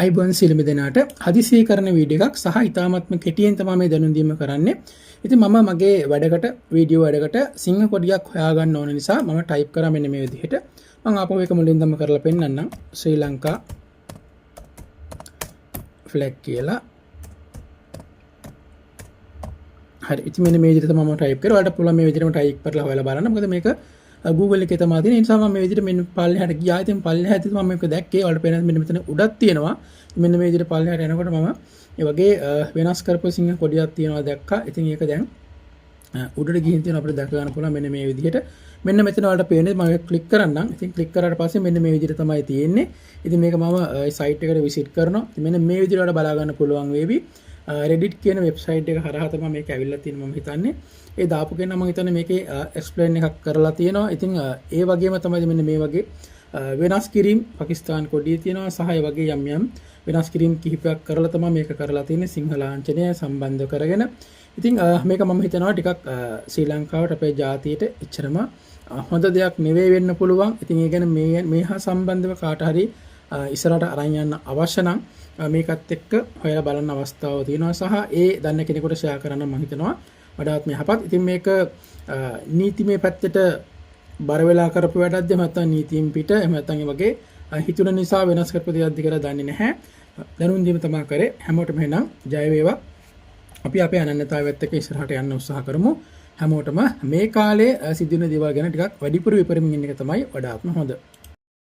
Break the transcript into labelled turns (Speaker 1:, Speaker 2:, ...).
Speaker 1: අයිබෝන් සියලුම දෙනාට හදිසිය කරන වීඩියෝ එකක් සහ ඉතාමත්ම කෙටියෙන් තමයි මේ දැනුම් දීම කරන්නේ. ඉතින් මම මගේ වැඩකට වීඩියෝ වැඩකට සිංහ කොඩියක් හොයාගන්න ඕන නිසා මම ටයිප් කරා මෙන්න මේ විදිහට. මම ආපහු එක මුලින්දම කරලා පෙන්නන්නම්. ශ්‍රී ලංකා ෆ්ලැග් කියලා. හරි. ඉතින් මෙන්න මේ විදිහට තමයි මම ටයිප් කරා. ඔයාලට පුළුවන් මේ විදිහටම ටයිප් කරලා හොයලා බලන්න. මොකද මේක Google එකේ තමයි තියෙන. ඒ නිසා මම මේ විදිහට මෙන්න පල්ලෙහාට ගියා. ඉතින් පල්ලෙහාට මම මේක දැක්කේ. ඔයාලට පේනවා මෙන්න මෙතන උඩක් තියෙනවා. මෙන්න මේ විදිහට පල්ලෙහාට යනකොට මම ඒ වගේ වෙනස් කරපු සිංහ කොඩියක් තියෙනවා දැක්කා. ඉතින් ඒක දැන් උඩට ගිහින් තියෙනවා අපිට දැක ගන්න පුළුවන් මෙන්න මේ විදිහට. මෙන්න මෙතන ඔයාලට පේන්නේ මම ක්ලික් කරන්නම්. ඉතින් ක්ලික් කරාට පස්සේ මෙන්න මේ විදිහට තමයි තියෙන්නේ. ඉතින් මේක මම සයිට් එකට විසිට් කරනවා. ඉතින් මෙන්න මේ විදිහට ඔයාලට බලා ගන්න පුළුවන් වේවි. Reddit කියන වෙබ්සයිට් එක හරහා තමයි මේක ඇවිල්ලා තියෙන්නේ මම හිතන්නේ. ඒ දාපු කෙනා මම හිතන්නේ මේකේ එක්ස්ප්ලেইন එකක් කරලා තියෙනවා. ඉතින් ඒ වගේම තමයි මෙන්න මේ වගේ වෙනස් කිරීම පාකිස්තාන් කොඩියේ තියෙනවා සහ ඒ වගේ යම් යම් වෙනස් කිරීම කිහිපයක් කරලා තමයි මේක කරලා තියෙන්නේ සිංහ ලාංඡනය සම්බන්ධ කරගෙන. ඉතින් මේක මම හිතනවා ටිකක් ශ්‍රී ලංකාවට අපේ ජාතියට එච්චරම හොඳ දෙයක් නෙවෙයි වෙන්න පුළුවන්. ඉතින් ඒ කියන්නේ මේ හා සම්බන්ධව කාට හරි ඉස්සරහට අරන් යන්න අවශ්‍ය නම් මේකත් එක්ක හොයලා බලන්න අවස්ථාව තියෙනවා සහ ඒ දන්න කෙනෙකුට ෂෙයා කරන්න මම හිතනවා වඩාත්ම යහපත්. ඉතින් මේක නීතිමය පැත්තට බර වෙලා කරපු වැඩක්ද එහෙම නැත්නම් නීතියෙන් පිට එහෙම නැත්නම් ඒ වගේ හිතුන නිසා වෙනස් කරපු දෙයක්ද කියලා දන්නේ නැහැ. දැනුම් දීම තමයි කරේ. හැමෝටම එහෙනම් ජය වේවා. අපි අපේ අනන්‍යතාවයත් එක්ක ඉස්සරහට යන්න උත්සාහ කරමු. හැමෝටම මේ කාලේ සිදුවෙන දේවල් ගැන ටිකක් වැඩිපුර විපරමින් ඉන්න එක තමයි වඩාත්ම හොඳ.